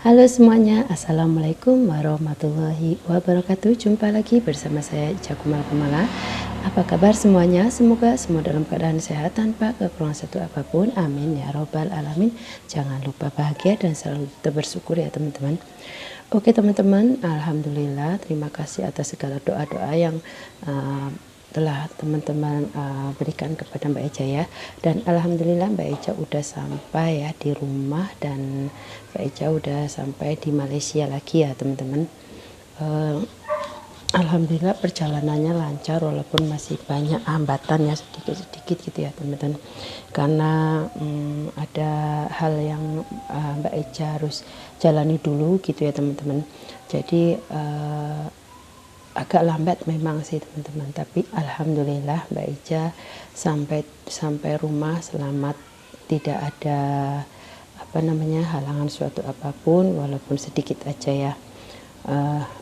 Halo semuanya, Assalamualaikum warahmatullahi wabarakatuh. Jumpa lagi bersama saya Ica Kumala. Apa kabar semuanya? Semoga semua dalam keadaan sehat tanpa kekurangan satu apapun. Amin ya robbal alamin. Jangan lupa bahagia dan selalu bersyukur ya teman-teman. Oke teman-teman, alhamdulillah, terima kasih atas segala doa-doa yang telah teman-teman berikan kepada Mbak Eca ya. Dan alhamdulillah Mbak Eca udah sampai ya di rumah, dan Mbak Eca udah sampai di Malaysia lagi ya teman-teman. Alhamdulillah perjalanannya lancar walaupun masih banyak hambatan ya, sedikit-sedikit gitu ya teman-teman, karena ada hal yang Mbak Eca harus jalani dulu gitu ya teman-teman. Jadi agak lambat memang sih teman-teman, tapi alhamdulillah Mbak Eca sampai rumah selamat, tidak ada halangan suatu apapun walaupun sedikit aja ya.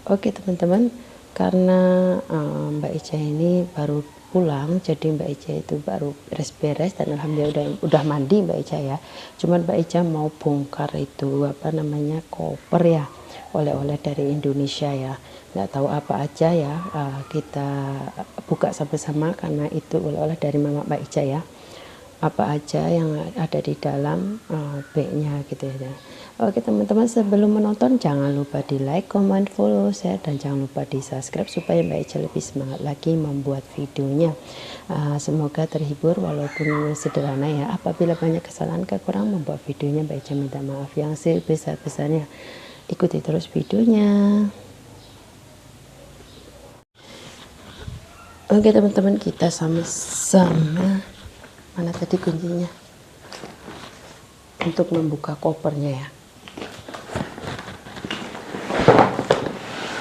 Oke teman-teman, karena Mbak Eca ini baru pulang, jadi Mbak Eca itu baru beres-beres dan alhamdulillah udah mandi Mbak Eca ya. Cuman Mbak Eca mau bongkar itu koper ya, oleh-oleh dari Indonesia ya. Nggak tahu apa aja ya, kita buka sama-sama karena itu oleh-oleh dari mama Mbak Eca ya. Apa aja yang ada di dalam bagnya gitu ya. Oke teman-teman, sebelum menonton jangan lupa di like, comment, follow, share, dan jangan lupa di subscribe supaya Mbak Eca lebih semangat lagi membuat videonya. Semoga terhibur walaupun sederhana ya. Apabila banyak kesalahan kekurangan membuat videonya, Mbak Eca minta maaf yang sebesar-besarnya. Ikuti terus videonya. Oke teman-teman, kita sama-sama, mana tadi kuncinya untuk membuka kopernya ya.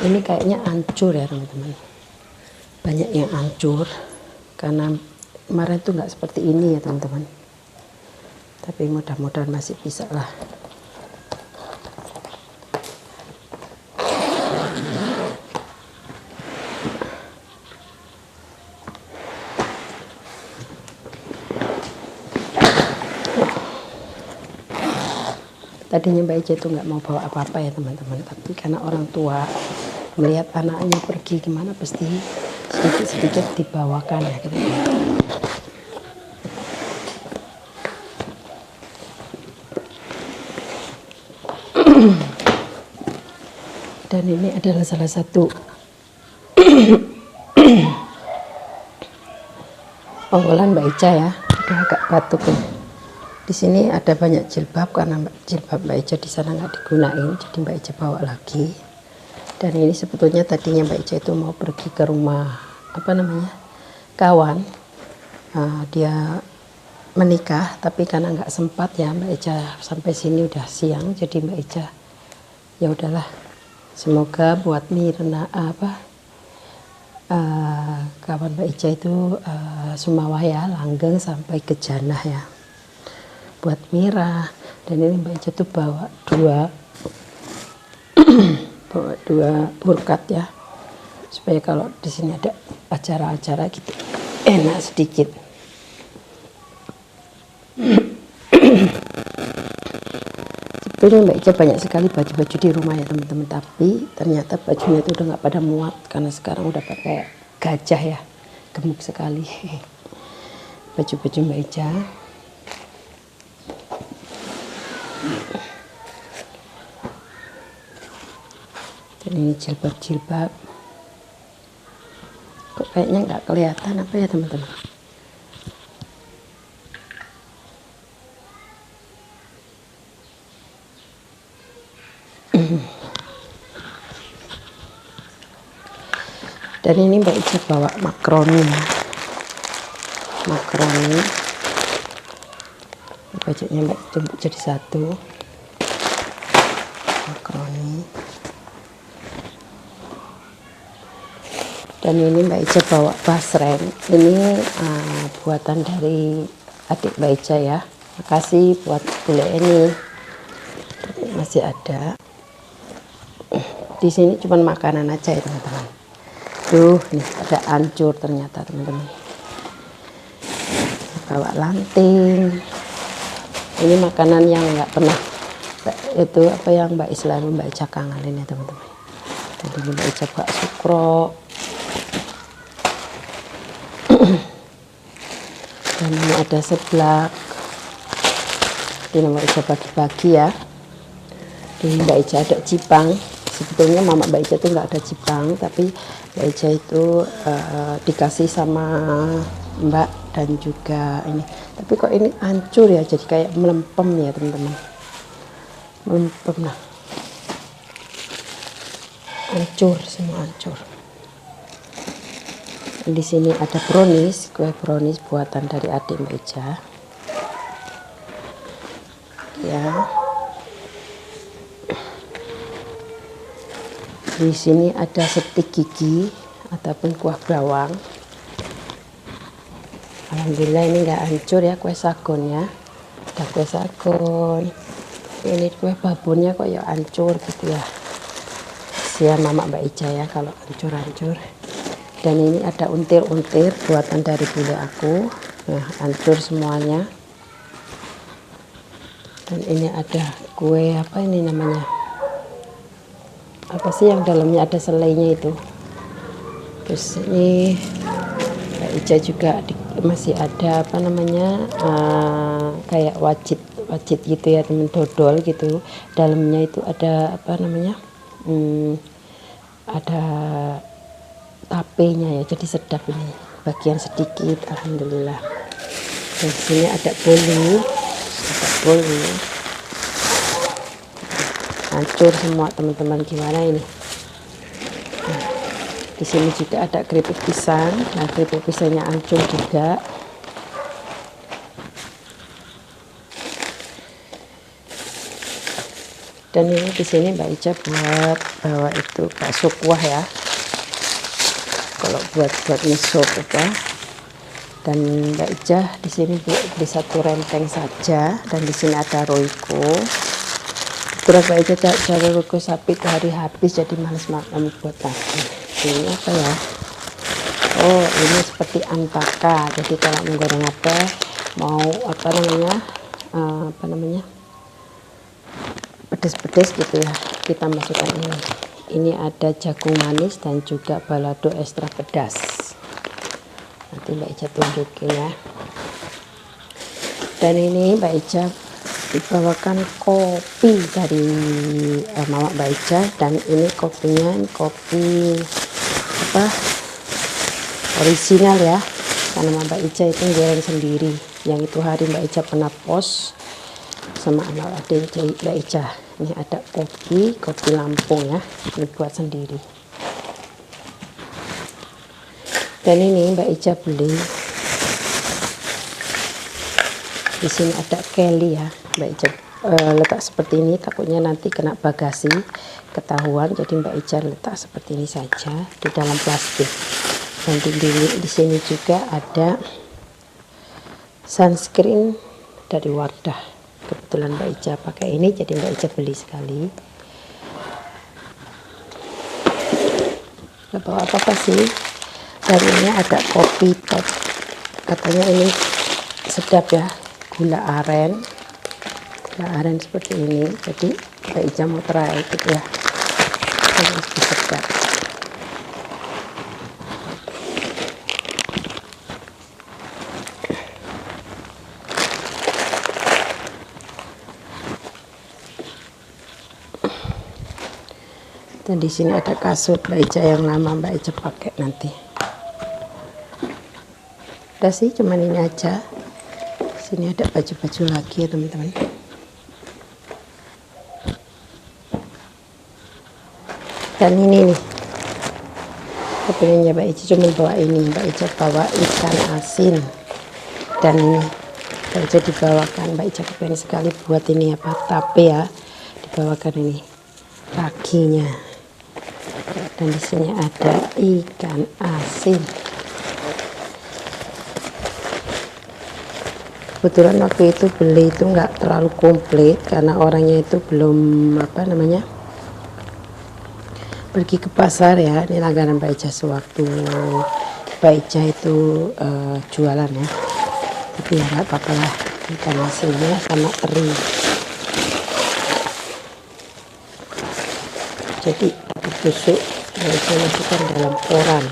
Ini kayaknya hancur ya teman-teman, banyak yang hancur karena kemarin tuh nggak seperti ini ya teman-teman, tapi mudah-mudahan masih bisa lah. Tadinya Mbak Eca itu nggak mau bawa apa-apa ya teman-teman, tapi karena orang tua melihat anaknya pergi gimana pasti sedikit-sedikit dibawakan ya gitu. Dan ini adalah salah satu onggolan Mbak Eca ya, udah agak batuk ya. Di sini ada banyak jilbab karena jilbab Mbak Eca di sana nggak digunain, jadi Mbak Eca bawa lagi. Dan ini sebetulnya tadinya Mbak Eca itu mau pergi ke rumah kawan, dia menikah, tapi karena nggak sempat ya Mbak Eca sampai sini udah siang, jadi Mbak Eca ya udahlah, semoga buat Mirna kawan Mbak Eca itu Sumawah ya, langgeng sampai ke Janah ya. Buat Mira, dan ini Mbak Eca tuh bawa dua burkat ya, supaya kalau di sini ada acara-acara gitu enak sedikit. Sebetulnya Mbak Eca banyak sekali baju-baju di rumah ya teman-teman, tapi ternyata bajunya itu udah nggak pada muat karena sekarang udah pakai gajah ya, gemuk sekali baju-baju Mbak Eca. Dan ini jilbab-jilbab, kok kayaknya nggak kelihatan apa ya teman-teman. Dan ini Mbak Eca bawa makroni ya, makroni, bajunya Mbak Eca jadi satu makroni. Dan ini Mbak Eca bawa basreng, ini buatan dari adik Mbak Eca ya. Makasih buat bule ini, masih ada. Di sini cuman makanan aja ya teman-teman. Tuh nih ada hancur ternyata teman-teman. Bawa lanting, ini makanan yang nggak pernah itu apa yang Mbak Islam Mbak Ica kangenin ya teman-teman. Jadi ini Mbak Ica buat sukro. Dan ini ada seblak. Ini Mbak Ica bagi-bagi ya. Ini Mbak Ica ada cipang. Sebetulnya mama Mbak Ica itu nggak ada cipang, tapi Mbak Ica itu dikasih sama Mbak dan juga ini. Tapi kok ini hancur ya, jadi kayak melempem ya teman-teman. Melempem nah. Hancur, semua hancur. Di sini ada brownies, kue brownies buatan dari adik Mbak Ica. Ya. Di sini ada stik gigi ataupun kuah bawang. Alhamdulillah ini enggak hancur ya kue sagon ya. Ada kue sagon. Ini kue babonnya kok ya hancur gitu ya. Sia mama Mbak Ica ya kalau hancur-hancur. Dan ini ada untir-untir buatan dari bule aku. Nah, hancur semuanya. Dan ini ada kue apa ini namanya? Apa sih yang dalamnya ada selainya itu? Terus ini Mbak Ica juga masih ada apa namanya? Kayak wajit gitu ya, temen dodol gitu. Dalamnya itu ada apa namanya? Ada tapenya ya, jadi sedap ini. Bagian sedikit, alhamdulillah. Dan di sini ada bolu. Hancur semua teman-teman, gimana ini? Nah, di sini juga ada keripik pisang. Nah, keripik pisangnya hancur juga. Dan ini di sini Mbak Ica buat bawa itu bakso kuah ya. Kalau buat misop apa. Dan Mbak Ica di sini beli satu renteng saja. Dan di sini ada roiko. Terus Mbak Ica cari roiko sapi itu hari habis, jadi males makan buat lagi. Ini apa ya? Oh, ini seperti antaka. Jadi kalau menggoreng apa, mau apa namanya? Pedes-pedes gitu ya, kita masukkan ini. Ini ada jagung manis dan juga balado ekstra pedas. Nanti Mbak Ica tunjukin ya. Dan ini Mbak Ica dibawakan kopi dari mama Mbak Ica, dan ini kopinya kopi apa original ya, karena Mbak Ica itu goreng sendiri. Yang itu hari Mbak Ica pernah post sama anak adik Mbak Ica. Ini ada kopi Lampung ya, ini buat sendiri. Dan ini Mbak Ica beli. Di sini ada Kelly ya, Mbak Ica letak seperti ini, takutnya nanti kena bagasi ketahuan, jadi Mbak Ica letak seperti ini saja di dalam plastik. Dan di sini juga ada sunscreen dari Wardah. Kebetulan Mbak Ica pakai ini, jadi Mbak Ica beli sekali. Gak bawa apa-apa sih. Dan ini ada kopi top, katanya ini sedap ya, gula aren seperti ini. Jadi Mbak Ica mau try gitu ya, harus sedap. Dan di sini ada kasut Mbak Ica yang lama Mbak Ica pakai nanti. Udah sih, cuman ini aja. Sini ada baju-baju lagi ya teman-teman. Dan ini nih, kepengennya Mbak Ica cuma bawa ini. Mbak Ica bawa ikan asin. Dan ini Mbak Ica dibawakan, Mbak Ica kepengen sekali buat ini apa, tape ya. Dibawakan ini kakinya. Dan di sini ada ikan asin. Kebetulan waktu itu beli itu nggak terlalu komplit karena orangnya itu belum apa namanya pergi ke pasar ya. Ini langganan Mbak Ica sewaktu Mbak Ica itu jualan ya. Tapi ya nggak apa-apa lah, ikan asinnya sama teri. jadi aku tusuk, Mbak Ica masukkan dalam koran.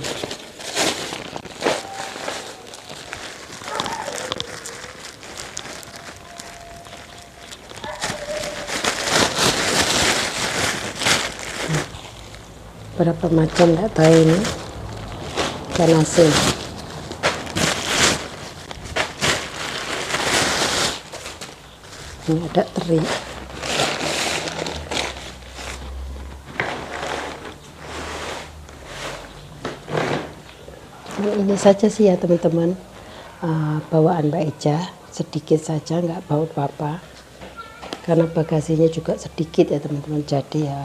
Berapa macam nggak tahu ini ikan asin. Ini ada teri. Ini saja sih ya teman-teman, bawaan Mbak Ica, sedikit saja, nggak bau apa-apa karena bagasinya juga sedikit ya teman-teman. Jadi ya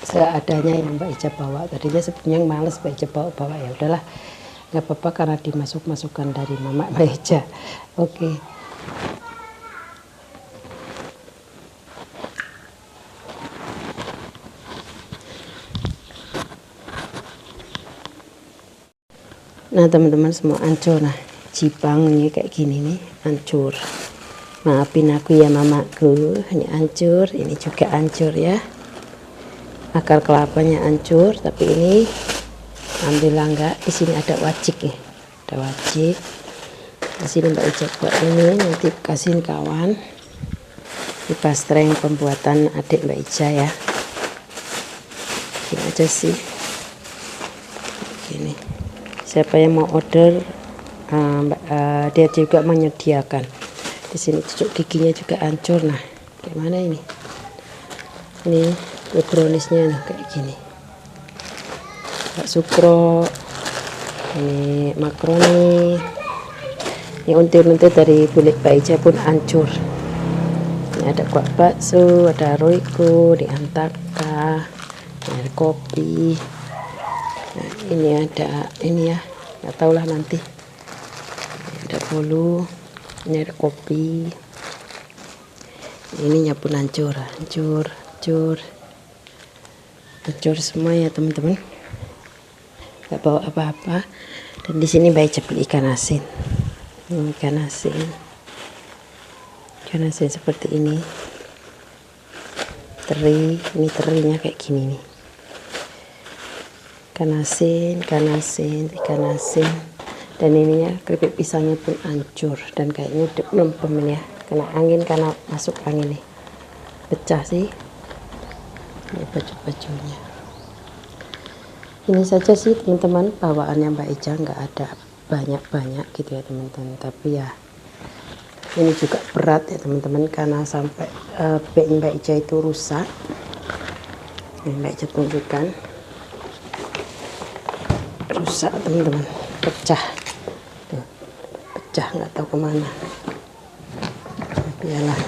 seadanya yang Mbak Ica bawa. Tadinya sebenarnya males Mbak Ica bawa, ya udahlah nggak apa-apa karena dimasuk-masukkan dari mama Mbak Ica. Oke. Nah teman-teman, semua hancur. Nah jipang ini kayak gini nih, hancur. Maafin aku ya mamaku, ini hancur, ini juga hancur ya. Akar kelapanya hancur, tapi ini alhamdulillah enggak. Di sini ada wajik nih, ada wajik. Di sini Mbak Ica buat ini, nanti kasihin kawan. Ini pastreng pembuatan adik Mbak Ica ya. Ini aja sih. Gini. Siapa yang mau order, dia juga menyediakan. Di sini cucuk giginya juga hancur. Nah, kayak mana ini? Ini browniesnya nah, kayak gini. Sukro, ini makaroni, ini untir-untir dari kulit Mbak Ica pun hancur. Ini ada kuah bakso, ada roiko, di antaka, ada kopi. Nah, ini ada ini ya, nggak tahu lah nanti. Ada bolu, ini ada kopi. Ininya pun hancur semua ya teman-teman. Nggak bawa apa-apa. Dan di sini Mbak Ica beli ikan asin. Ikan asin seperti ini. Teri, ini terinya kayak gini nih. Ikan asin, dan ininya keripik pisangnya pun hancur dan kayaknya mempem ini ya, kena angin karena masuk angin nih, pecah sih. Ini baju-bajunya. Ini saja sih teman-teman bawaannya Mbak Ica, nggak ada banyak-banyak gitu ya teman-teman, tapi ya ini juga berat ya teman-teman karena sampai bag Mbak Ica itu rusak. Ini Mbak Ica tunjukkan, rusak teman-teman, pecah tuh, pecah nggak tahu kemana. Tapi yalah.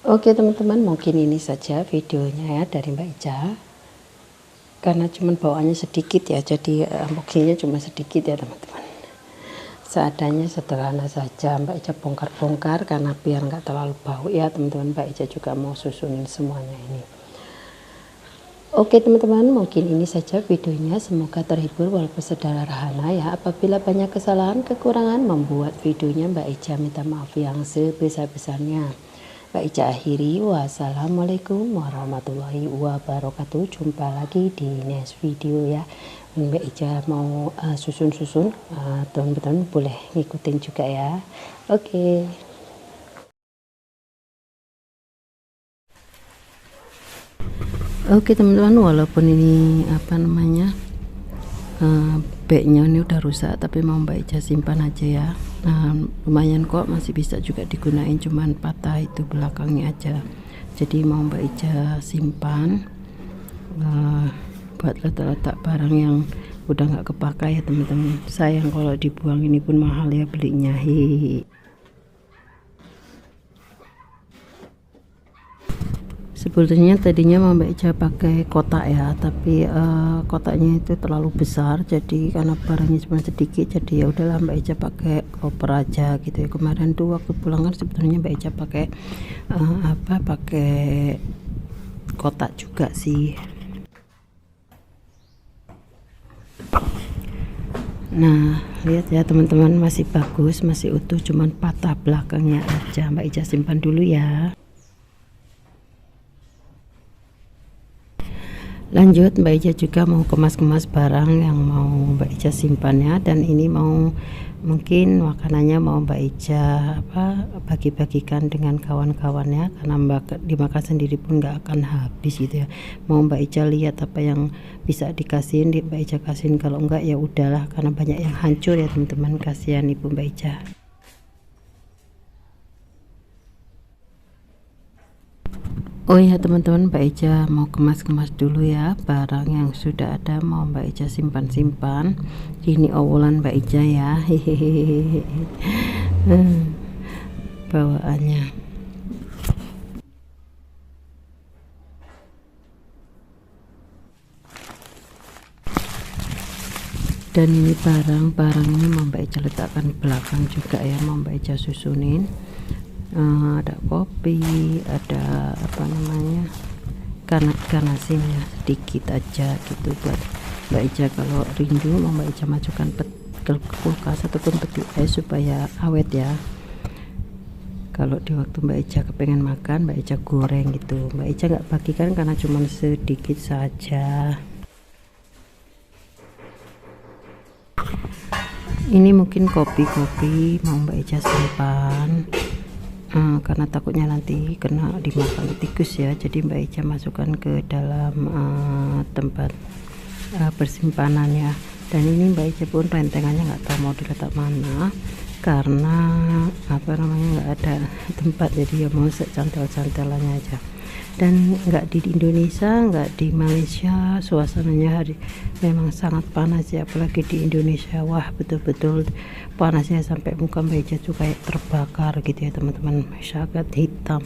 Oke teman-teman, mungkin ini saja videonya ya dari Mbak Ica, karena cuman bawaannya sedikit ya, jadi unboxingnya cuma sedikit ya teman-teman, seadanya sederhana saja. Mbak Ica bongkar-bongkar karena biar nggak terlalu bau ya teman-teman. Mbak Ica juga mau susunin semuanya ini. Oke teman-teman, mungkin ini saja videonya, semoga terhibur walaupun sederhana ya. Apabila banyak kesalahan kekurangan membuat videonya, Mbak Ica minta maaf yang sebesar-besarnya. Mbak Ica akhiri, wassalamualaikum warahmatullahi wabarakatuh. Jumpa lagi di next video ya. Mbak Ica mau susun-susun, teman-teman boleh ngikutin juga ya. Oke. Oke teman-teman, walaupun ini apa namanya bagnya ini udah rusak, tapi mau Mbak Ica simpan aja ya. Lumayan kok, masih bisa juga digunain, cuman patah itu belakangnya aja. Jadi mau Mbak Ica simpan buat letak-letak barang yang udah nggak kepakai ya teman-teman. Sayang kalau dibuang, ini pun mahal ya belinya. Hihihi. Sebetulnya tadinya mau Mbak Ica pakai kotak ya, tapi kotaknya itu terlalu besar, jadi karena barangnya cuma sedikit, jadi ya udahlah Mbak Ica pakai koper aja gitu ya. Kemarin tuh waktu pulang kan sebetulnya Mbak Ica pakai pakai kotak juga sih. Nah, lihat ya teman-teman, masih bagus, masih utuh, cuman patah belakangnya aja. Mbak Ica simpan dulu ya. Lanjut, Mbak Ica juga mau kemas-kemas barang yang mau Mbak Ica simpan ya. Dan ini mau, mungkin makanannya mau Mbak Ica bagi-bagikan dengan kawan-kawannya, karena dimakan sendiri pun nggak akan habis gitu ya. Mau Mbak Ica lihat apa yang bisa dikasihin, Mbak Ica kasihin, kalau enggak ya udahlah, karena banyak yang hancur ya teman-teman. Kasihan Ibu Mbak Ica. Oh ya teman-teman, Mbak Ica mau kemas-kemas dulu ya barang yang sudah ada, mau Mbak Ica simpan-simpan. Ini awalan Mbak Ica ya, hehehe. Bawaannya. Dan ini barang ini mau Mbak Ica letakkan belakang juga ya, mau Mbak Ica susunin. Ada kopi, ada apa namanya, ikan asin ya, sedikit aja gitu buat Mbak Ica kalau rindu, mau Mbak Ica masukkan ke kulkas ataupun peti es supaya awet ya. Kalau di waktu Mbak Ica kepengen makan, Mbak Ica goreng gitu. Mbak Ica nggak bagikan karena cuma sedikit saja. Ini mungkin kopi mau Mbak Ica simpan, karena takutnya nanti kena dimakan tikus ya, jadi Mbak Ica masukkan ke dalam tempat persimpanan ya. Dan ini Mbak Ica pun rentengannya nggak tahu mau diletak mana, karena apa namanya, nggak ada tempat, jadi ya mau secantel-cantelannya aja. Dan nggak di Indonesia, nggak di Malaysia, suasananya hari memang sangat panas ya, apalagi di Indonesia. Wah, betul-betul panasnya sampai muka Mbak Ica tuh kayak terbakar gitu ya teman-teman, sangat hitam.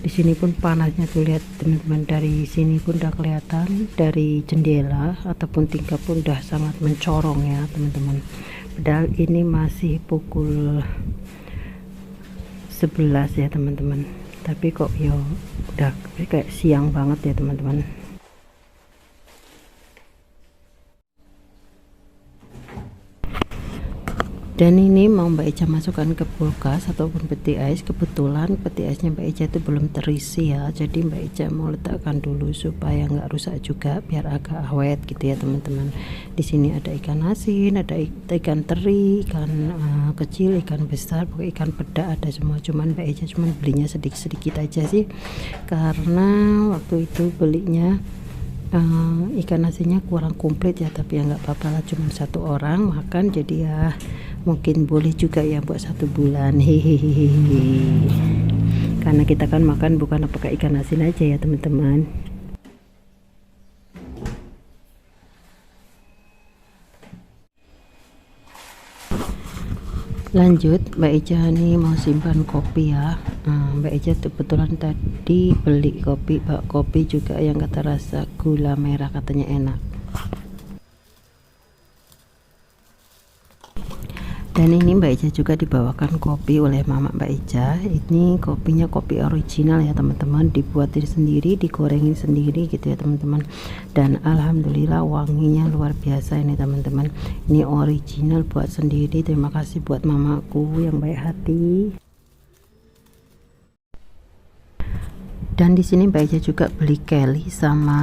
Di sini pun panasnya tuh, lihat teman-teman, dari sini pun udah kelihatan, dari jendela ataupun tingkap pun udah sangat mencorong ya teman-teman. Padahal ini masih pukul 11 ya teman-teman, tapi kok ya udah kayak siang banget ya teman-teman. Dan ini mau Mbak Ica masukkan ke kulkas ataupun peti es. Kebetulan peti esnya Mbak Ica itu belum terisi ya, jadi Mbak Ica mau letakkan dulu supaya nggak rusak juga, biar agak awet gitu ya teman-teman. Di sini ada ikan asin, ada ikan teri, ikan kecil, ikan besar, pokoknya ikan peda ada semua. Cuman Mbak Ica cuman belinya sedikit-sedikit aja sih, karena waktu itu belinya ikan asinnya kurang komplit ya, tapi ya nggak apa-apa lah, cuma satu orang makan, jadi ya mungkin boleh juga ya buat 1 bulan, hehehe. Karena kita kan makan bukan pakai ikan asin aja ya teman-teman. Lanjut, Mbak Ica nih mau simpan kopi ya. Mbak Ica kebetulan tadi beli kopi juga yang kata rasa gula merah, katanya enak. Dan ini Mbak Ica juga dibawakan kopi oleh mama Mbak Ica. Ini kopinya kopi original ya teman-teman, dibuatin sendiri, digorengin sendiri gitu ya teman-teman. Dan alhamdulillah wanginya luar biasa ini teman-teman. Ini original, buat sendiri. Terima kasih buat mamaku yang baik hati. Dan di sini Mbak Ica juga beli Kelly sama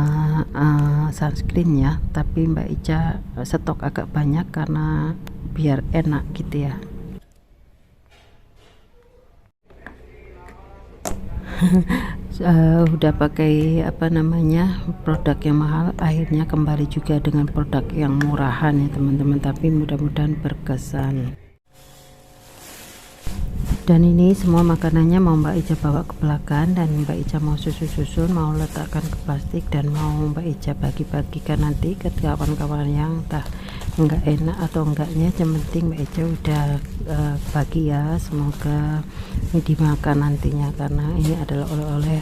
sunscreen ya, tapi Mbak Ica stok agak banyak karena biar enak gitu ya. Udah pakai apa namanya, produk yang mahal, akhirnya kembali juga dengan produk yang murahan ya teman-teman, tapi mudah-mudahan berkesan. Dan ini semua makanannya mau Mbak Ica bawa ke belakang, dan Mbak Ica mau susun mau letakkan ke plastik, dan mau Mbak Ica bagi-bagikan nanti ke kawan-kawan yang entah enggak enak atau enggaknya, yang penting Mbak Ica udah bagi ya, semoga dimakan nantinya, karena ini adalah oleh-oleh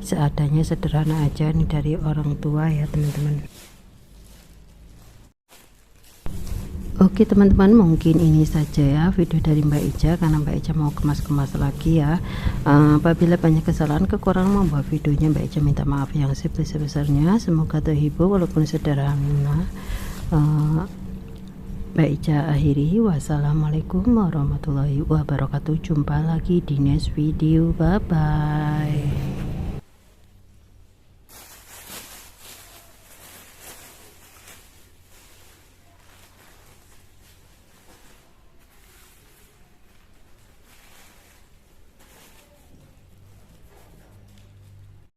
seadanya, sederhana aja, ini dari orang tua ya teman-teman. Oke teman-teman, mungkin ini saja ya video dari Mbak Ica, karena Mbak Ica mau kemas-kemas lagi ya. Apabila banyak kesalahan kekurangan membuat videonya, Mbak Ica minta maaf yang sebesar-besarnya. Semoga terhibur walaupun sederhana. Mbak Ica akhiri, wassalamualaikum warahmatullahi wabarakatuh. Jumpa lagi di next video, bye bye.